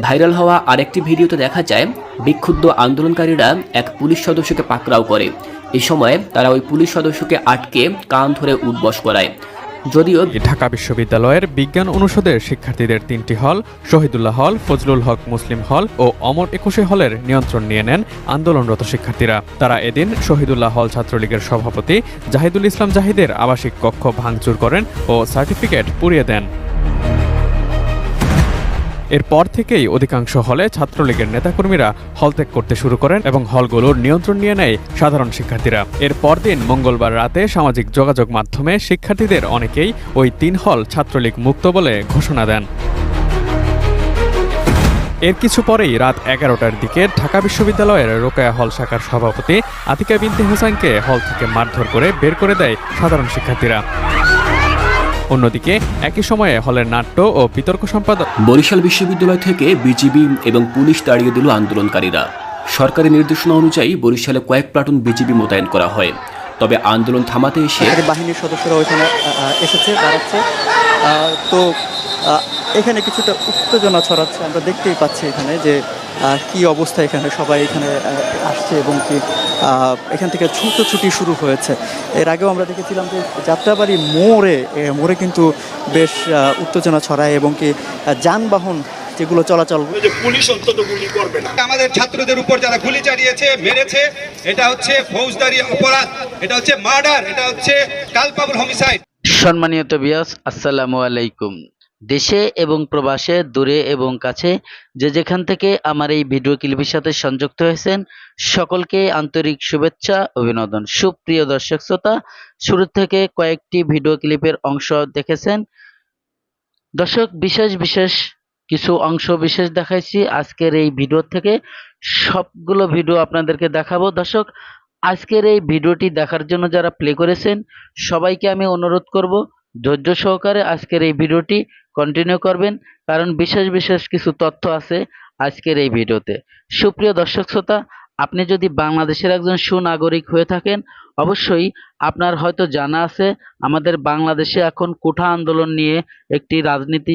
Viral হওয়া আরেকটি ভিডিওতে দেখা যায় বিক্ষুব্ধ আন্দোলনকারীরা এক পুলিশ সদস্যকে পাকড়াও করে। এই সময় তারা ওই পুলিশ সদস্যকে আটকে কান ধরে উঠবস করায়। যদিও ঢাকা বিশ্ববিদ্যালয়ের বিজ্ঞান অনুষদের শিক্ষার্থীদের 3টি হল, শহীদুল্লাহ হল, ফজলুল হক মুসলিম হল ও অমর 21 হলের নিয়ন্ত্রণ নিয়ে নেন আন্দোলনরত শিক্ষার্থীরা। তারা এদিন শহীদুল্লাহ হল ছাত্রলীগের সভাপতি জাহিদুল ইসলাম জাহিদের আবাসিক কক্ষ ভাঙচুর করেন ও সার্টিফিকেট পুড়িয়ে দেন। এরপর থেকেই অধিকাংশ হলে ছাত্রলীগের নেতাকর্মীরা হল ত্যাগ করতে শুরু করেন এবং হলগুলোর নিয়ন্ত্রণ নিয়ে নেয় সাধারণ শিক্ষার্থীরা। এর পরদিন মঙ্গলবার রাতে সামাজিক যোগাযোগ মাধ্যমে শিক্ষার্থীদের অনেকেই ওই 3 হল ছাত্রলীগ মুক্ত বলে ঘোষণা দেন। এর কিছু পরেই রাত 11টার দিকে ঢাকা বিশ্ববিদ্যালয়ের রোকেয়া হল শাখার সভাপতি আতিকা বিনতে হোসেনকে হল থেকে মারধর করে বের করে দেয় সাধারণ শিক্ষার্থীরা। অন্যদিকে একই সময়ে হলের নাট্য ও বিতর্ক সম্পাদক বরিশাল বিশ্ববিদ্যালয় থেকে বিজিবি এবং পুলিশ তাড়িয়ে দিল আন্দোলনকারীরা। সরকারি নির্দেশনা অনুযায়ী বরিশালে কয়েক প্লাটুন বিজিবি মোতায়েন করা হয়। তবে আন্দোলন থামাতে এসে বাহিনীর সদস্যরা ওইখানে এসেছে, দাঁড়াচ্ছে। তো এখানে কিছুটা উত্তেজনা ছড়াচ্ছে, আমরা দেখতেই পাচ্ছি এখানে যে কি অবস্থা। এখানে সবাই এখানে আসছে এবং কি এখান থেকে ছুটোছুটি শুরু হয়েছে। এর আগেও আমরা দেখেছিলাম যে যাত্রাবাড়ি মোড়ে কিন্তু বেশ উত্তেজনা ছড়ায় এবং কি যানবাহন যেগুলো চলাচল, পুলিশ অন্তত গুলি করবে না। আমাদের ছাত্রদের উপর যারা গুলি চালিয়েছে, মেরেছে, এটা হচ্ছে ফৌজদারি অপরাধ, এটা হচ্ছে মার্ডার, এটা হচ্ছে কালপাবল হোমিসাইড। সম্মানিত বিয়াস, আসসালামু আলাইকুম। দেশে এবং প্রবাসে, দূরে এবং কাছে যে যেখান থেকে আমার এই ভিডিও ক্লিপের সাথে সংযুক্ত হয়েছেন সকলকে আন্তরিক শুভেচ্ছা, অভিনন্দন। সুপ্রিয় দর্শক শ্রোতা, শুরু থেকে কয়েকটি ভিডিও ক্লিপের অংশ দেখেছেন। দর্শক, বিশেষ কিছু অংশ বিশেষ দেখাইছি আজকের এই ভিডিও থেকে। সবগুলো ভিডিও আপনাদেরকে দেখাবো। দর্শক, আজকের এই ভিডিওটি দেখার জন্য যারা প্লে করেছেন সবাইকে আমি অনুরোধ করব ধৈর্য সহকারে আজকের এই ভিডিওটি কন্টিনিউ করবেন, কারণ বিশেষ কিছু তথ্য আছে আজকের এই ভিডিওতে। সুপ্রিয় দর্শক শ্রোতা, আপনি যদি বাংলাদেশের একজন সুনাগরিক হয়ে থাকেন অবশ্যই আপনার হয়তো জানা আছে আমাদের বাংলাদেশে এখন কোঠা আন্দোলন নিয়ে একটি রাজনীতি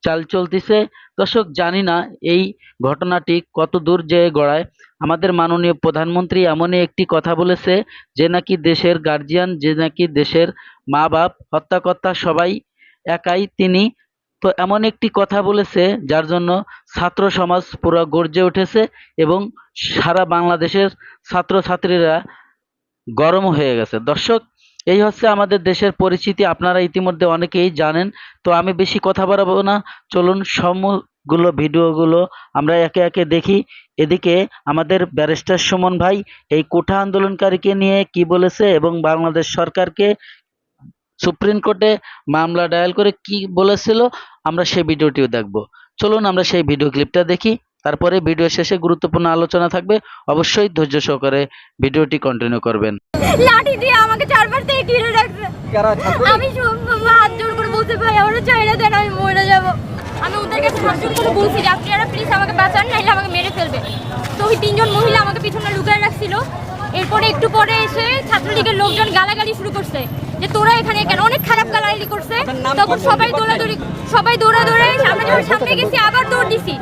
চাল চলতেছে। দর্শক, জানি না এই ঘটনাটি কত দূর যেয়ে গড়ায়। আমাদের মাননীয় প্রধানমন্ত্রী এমনই একটি কথা বলেছে যে নাকি দেশের গার্জিয়ান, যে নাকি দেশের মা বাপ, হত্যাকর্তা সবাই একাই তিনি। তো এমন একটি কথা বলেছে যার জন্য ছাত্র সমাজ পুরো গর্জে উঠেছে এবং সারা বাংলাদেশের ছাত্রছাত্রীরা গরম হয়ে গেছে। দর্শক, এই হচ্ছে আমাদের দেশের পরিস্থিতি, আপনারা ইতিমধ্যে অনেকেই জানেন। তো আমি বেশি কথা বাড়াবো না, চলুন সবগুলো ভিডিওগুলো আমরা একে একে দেখি। এদিকে আমাদের ব্যারিস্টার সুমন ভাই এই কোঠা আন্দোলনকারীকে নিয়ে কি বলেছে এবং বাংলাদেশ সরকারকে সুপ্রিম কোর্টে মামলা ডায়াল করে কি বলেছিল আমরা সেই ভিডিওটিও দেখব। চলুন আমরা সেই ভিডিও ক্লিপটা দেখি, তারপরে ভিডিও শেষে গুরুত্বপূর্ণ আলোচনা থাকবে। অবশ্যই ধৈর্য সহকারে ভিডিওটি কন্টিনিউ করবেন। লাঠি দিয়ে আমাকে চারপাশ থেকে ঘিরে রাখছে। আমি হাত জোর করে বলতে ভাই আমার ছেড়ে দেন, আমি মরে যাব। আমি ওদের কাছে হাত জোর করে বলছি যে আপনারা প্লিজ আমাকে বাঁচান, নাইলে আমাকে মেরে ফেলবে। তো ওই 3জন মহিলা আমাকে পিছনে লুকিয়ে রাখছিল। এরপরে একটু পরে এসে ছাত্রলীগের লোকজন গালাগালি শুরু করছে যে তোরা এখানে কেন, অনেক খারাপ গালাগালি করছে। তখন সবাই দৌড়ে আমরা যখন সামনে গেছি আবার দৌড় দিছি।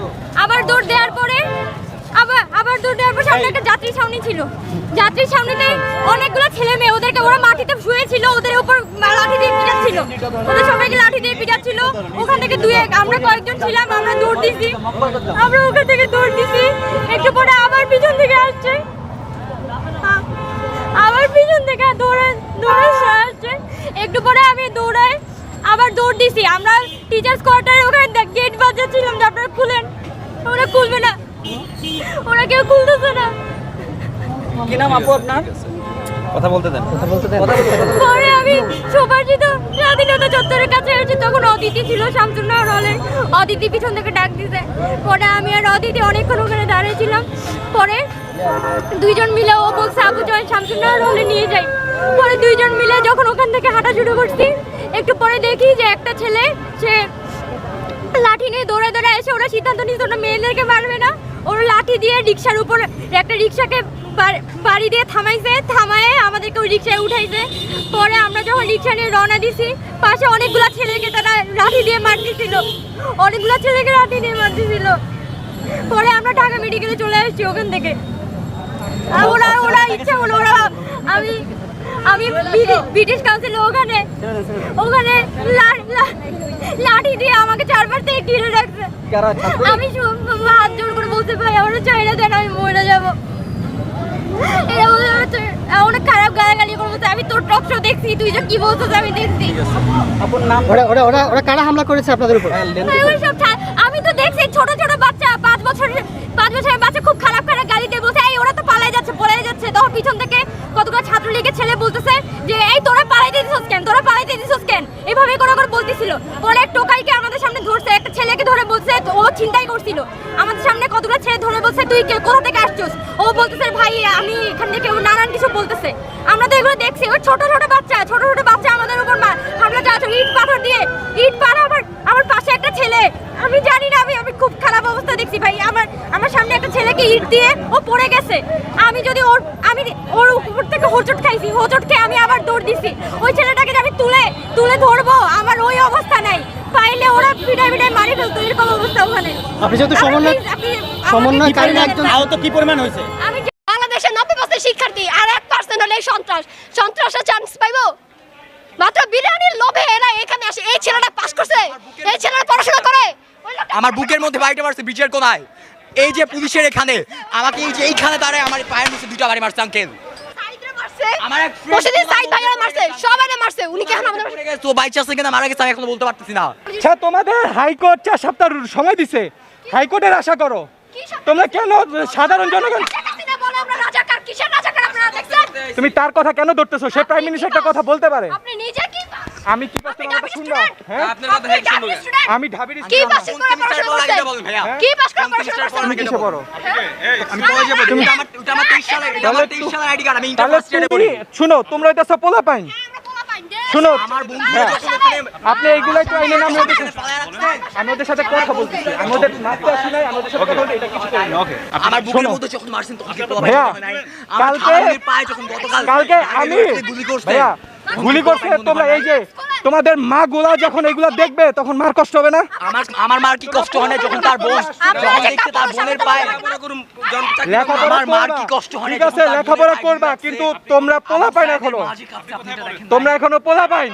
আবার দৌড় দেওয়ার পর সামনে একটা যাত্রী ছাউনি ছিল। যাত্রী ছাউনিতে অনেকগুলো ছেলে মেয়ে, ওরা মাটিতে শুয়েছিল, ওদের উপর লাঠি দিয়ে পিটাচ্ছিল, ওদের সবাইকে লাঠি দিয়ে পিটাচ্ছিল। ওখান থেকে আমরা কয়েকজন ছিলাম, আমরা দৌড় দিছি। আমরা ওখান থেকে দৌড় দিছি। একটু পরে আবার পিছন থেকে আসছে, আবার পিছন থেকে দৌড়ে আসছে। একটু পরে আমি আবার দৌড় দিছি। আমরা টিচার্স কোয়ার্টারে ওখানে গেট বাজাচ্ছিলাম যে আপনারা খুলেন, ওরা খুলবে না, ওরা কেউ খুলতেছে না। কি নাম আপু আপনার? কথা বলতে দেন। পরে আমি সুভাষিত স্বাধীনতা চত্বরের কাছে এসেছি, তখন অদিতি ছিল শামসুন্নাহর হলে। অদিতি পিছন থেকে ডাক দিছে। পরে আমি আর অদিতি অনেকক্ষণ ওখানে দাঁড়িয়েছিলাম। পরে 2জন মিলে, ও বলছে আপু চল শামসুন্নাহর হলে নিয়ে যাই। পরে 2জন মিলে যখন ওখান থেকে হাঁটা শুরু করছি, একটু পরে দেখি যে একটা ছেলে সে লাঠি নিয়ে দৌড়ে এসে, ওরা সিদ্ধান্ত নিয়েছে ওরা মেয়েদেরকে মারবে না, ওরা লাঠি দিয়ে রিক্সার উপর একটা রিক্সাকে বাড়ি দিয়ে থামায় আমাদেরকে ওই রিক্সায় উঠাইছে। পরে আমরা যখন রিক্সা নিয়ে রওনা দিছি, পাশে অনেকগুলো ছেলেকে তারা লাঠি দিয়ে মারতেছিল। পরে আমরা ঢাকা মেডিকেলে চলে আসছি ওখান থেকে। আর ওরা ইচ্ছা হলো আমি ব্রিটিশ কাউন্সিলে ওখানে লাঠি দিয়ে আমাকে চারপাশ থেকে ঘিরে রাখছে। আমি হাত জোর করে বলতে পারি আমরা চাইলে দেন, আমি মরে যাবো। অনেক খারাপ গালাগালি করে বলছে, আমি তোর টক শো দেখছি, তুই যে কি বলছিস আমি দেখছি। ওরা কারা হামলা করেছে আপনাদের উপর? আমি তো দেখছি ছোট ছোট বাচ্চা, 5 বছরের বাচ্চা খুব খারাপ গালি দিয়ে বলছে এই ওরা তো পালাই যাচ্ছে। তখন পিছন থেকে কতগুলো ছাত্রলীগের ছেলে বলতেছে যে এই তোরা পালাইতে দিছস কেন এইভাবে করে বলতেছিল। পরে এক টোকাইকে আমাদের সামনে ধরছে, একটা ছেলেকে ধরে বলছে ও ছিনতাই করছিল। আমাদের সামনে কতগুলো ছেলে ধরে বলছে তুই কোথা থেকে আসছিস? ও বলতেছে ভাই আমি এখান থেকে, নানান কিছু বলতেছে। আমরা তো এগুলো দেখছি, ওই ছোট ছোট বাচ্চা আমাদের উপর হামলা চালাচ্ছে ইট পাড়া। আমার পাশে একটা ছেলে, আমি জানি না, আমি খুব খারাপ অবস্থা দেখছি ভাই। আমার সামনে একটা ছেলেকে ইট দিয়ে ও পড়ে গেছে। আমি ওর উপর থেকে হোঁচট খেয়ে আমি আবার দৌড় দিছি। ওই ছেলেটাকে আমি তুলে ধরবো, আমার ওই অবস্থা নাই। পাইলে ওরা পিটাই মারি ফেলতো, এরকম অবস্থা ওখানে। আপনি যেহেতু সমন্বয়কারী একজন, আহত কি পরিমাণ হয়েছে? আমি বাংলাদেশের 90% শিক্ষার্থী আর 1% হলে সন্ত্রাসের চান্স পাইবো। মাত্র বিরিয়ানির লোভে এরা এখানে আসে। এই ছেলেটা পাস করছে, এই ছেলেটা পড়াশোনা করে। আমার বুকের মধ্যে বাড়িটা মারছে ব্রিজের কোনায়। এই যে পুলিশের এখানে আমাকে এইখানে দাঁড়ায় আমার পায়ের নিচে 2টা বাড়ি মারছে আঙ্কেল। আমার এক প্রতিদিন সাইদ ভাইরা মারছে, সবাই মারছে। উনি কেন আমাদের তো বাইক চাষে কিনা মারা গেছে আমি এখনো বলতে পারতেছি না। আচ্ছা তোমাদের হাইকোর্ট 4 সপ্তাহ সময় দিছে, হাইকোর্টের আশা করো। তোমরা কেন সাধারণ জনগণ, তুমি তার কথা কেন ধরতেছো? সে প্রাইম মিনিস্টার একটা কথা বলতে পারে। আপনি নিজে কি আমি কি পাস তোমার কথা শুনবো? হ্যাঁ আমি ঢাবির কি পাস করে পড়াশোনা করছেন? কি পাস করে পড়াশোনা করছেন? তুমি কিসে পড়ো? আমি কলেজে পড়ি। তুমি আমার 23 সালের আইডি কার্ড, আমি ইন্টার তাহলে ফার্স্ট ইয়ারে পড়ি। শুনো তোমরা এটা সব পোলা পাইন। শুনো আমার বন্ধু আপনি এইগুলাই তো আইনে নাম আমি ওদের সাথে কথা বলতেছি, আমি ওদের মারতে আসি নাই, আমি ওদের সাথে কথা বলতে এটা কিছু করি না। আমার বুকের মধ্যে যখন মারছেন তখন কি পোলা ভাইয়া, কালকে পায়ে যখন কালকে আমি গুলি করছে ভাইয়া গুলি করছে। তোমরা এই যে তোমাদের মা গুলা যখন এগুলা দেখবে তখন মার কষ্ট হবে না? আমার মার কি কষ্ট হয় না যখন তার বোন যখন দেখছে তার বোনের পায়ে লেখাপড়া আমার মার কি করবা, কষ্ট হয় না? ঠিক আছে লেখাপড়া করবা, কিন্তু তোমরা পোলা পাইন এখনো, তোমরা এখনো পোলা পাইন,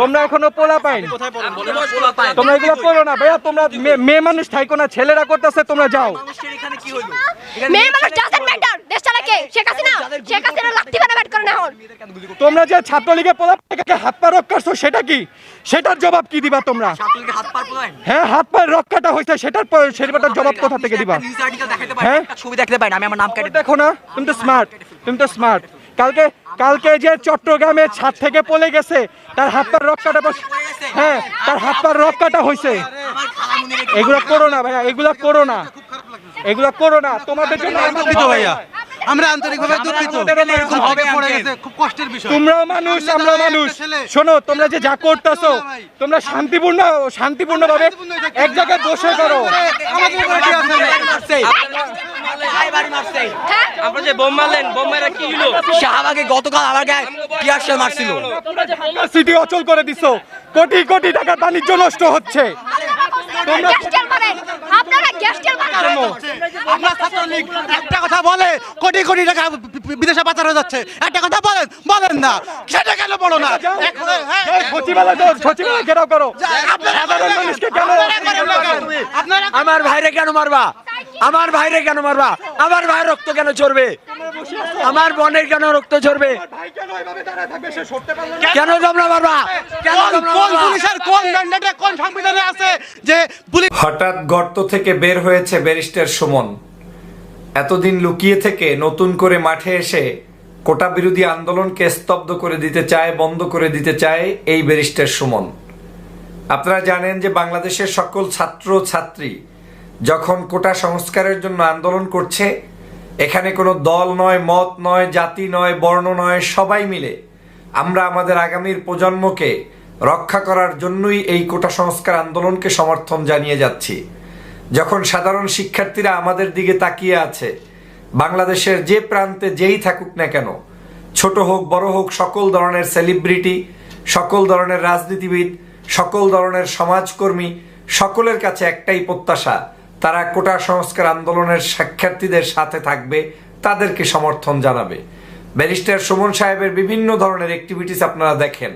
তোমরা এখনো পোলা পাইন, তোমরা এগুলো করো না ভাইয়া। তোমরা মেয়ে মানুষ থাইকো না, ছেলেরা করতেছে, তোমরা যাও। এখানে কি হইলো? মেয়ে মানুষ ডাজন্ট ম্যাটার। দেশ চালা কে? শেখ হাসিনা লাঠি বানা ব্যাট করে না এখন। তোমরা যে ছাত্রলীগের পোলাপানকে হাত পা রক করছো সেটা কি? সেটার জবাব কি দিবা তোমরা? ছাত্রলীগের হাত পা পোলাই হ্যাঁ হাত পা রক্ষাটা হয়েছে, সেটার জবাব কোথা থেকে দিবা? নিউজ আর্টিকেল দেখাতে পারি, হ্যাঁ? একটা ছবি দেখাতে পারি না, আমি আমার নাম কেটে দেখো না, তুমি তো স্মার্ট। কালকে যে চট্টগ্রামের ছাদ থেকে পড়ে গেছে তার হাত পা রক্ষাটা, হ্যাঁ তার হাত পা রক্ষাটা হয়েছে। এগুলো করো না ভাইয়া, এগুলো করো না। তোমাদের জন্য ভাইয়া আমরা আন্তরিকভাবে দুঃখিত। এরকম হবে পড়ে গেছে, খুব কষ্টের বিষয়। তোমরাও মানুষ, আমরা মানুষ। শোনো তোমরা যে যা করতেছো তোমরা শান্তিপূর্ণ ভাবে এক জায়গায় বসে করো। আমরা যে বোম মারলেন, বোম মারা কি হলো? শাহবাগে গতকাল আমার গায়ে টিয়ার শেল মারছিল। সিটি অচল করে দিছো, কোটি টাকার বাণিজ্য নষ্ট হচ্ছে। তোমরা আমরা ছাত্রলীগ একটা কথা বলে কোটি টাকা বিদেশে পাচার হয়ে যাচ্ছে, একটা কথা বলেন না, সেটা কেন বলো না? সচিবালয় ঘেরাও করো। সাধারণ মানুষকে কেন? আমার ভাইরে কেন মারবা? আমার ভাইয়ের রক্ত কেন ঝরবে? আমার বোনের কেন রক্ত ঝরবে? কেন তোমরা মারবা? কোন পুলিশের কোন ম্যান্ডেটে কোন সংবিধানে আছে যে পুলিশ? হঠাৎ গর্ত থেকে বের হয়েছে ব্যারিস্টার সুমন। এতদিন লুকিয়ে থেকে নতুন করে মাঠে এসে কোটা বিরোধী আন্দোলনকে স্তব্ধ করে দিতে চায়, বন্ধ করে দিতে চায় এই ব্যারিস্টার সুমন। আপনারা জানেন যে বাংলাদেশের সকল ছাত্র ছাত্রী যখন কোটা সংস্কারের জন্য আন্দোলন করছে, এখানে কোনো দল নয়, মত নয়, জাতি নয়, বর্ণ নয়, সবাই মিলে আমরা আমাদের আগামীর প্রজন্মকে রক্ষা করার জন্যই এই কোটা সংস্কার আন্দোলনকে সমর্থন জানিয়ে যাচ্ছি। যখন সাধারণ শিক্ষার্থীরা আমাদের দিকে তাকিয়ে আছে, বাংলাদেশের যে প্রান্তে যেই থাকুক না কেন, ছোট হোক বড় হোক, সকল ধরনের সেলিব্রিটি, সকল ধরনের রাজনীতিবিদ, সকল ধরনের সমাজকর্মী, সকলের কাছে একটাই প্রত্যাশা, তারা কোটা সংস্কার আন্দোলনের শিক্ষার্থীদের সাথে থাকবে, তাদেরকে সমর্থন জানাবে। ব্যারিস্টার সুমন সাহেবের বিভিন্ন ধরনের অ্যাক্টিভিটিস আপনারা দেখেন,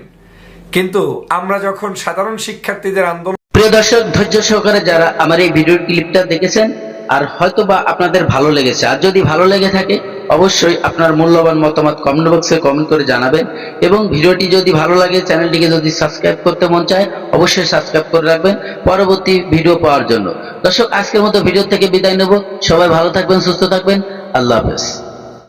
কিন্তু আমরা যখন সাধারণ শিক্ষার্থীদের আন্দোলন। প্রিয় দর্শক, ধৈর্য সহকারে যারা আমার এই ভিডিওর ক্লিপটা দেখেছেন আর হয়তোবা আপনাদের ভালো লেগেছে, আর যদি ভালো লেগে থাকে অবশ্যই আপনার মূল্যবান মতামত কমেন্ট বক্সে কমেন্ট করে জানাবেন, এবং ভিডিওটি যদি ভালো লাগে, চ্যানেলটিকে যদি সাবস্ক্রাইব করতে মন চায় অবশ্যই সাবস্ক্রাইব করে রাখবেন পরবর্তী ভিডিও পাওয়ার জন্য। দর্শক, আজকের মতো ভিডিও থেকে বিদায় নেব। সবাই ভালো থাকবেন, সুস্থ থাকবেন। আল্লাহ হাফেজ।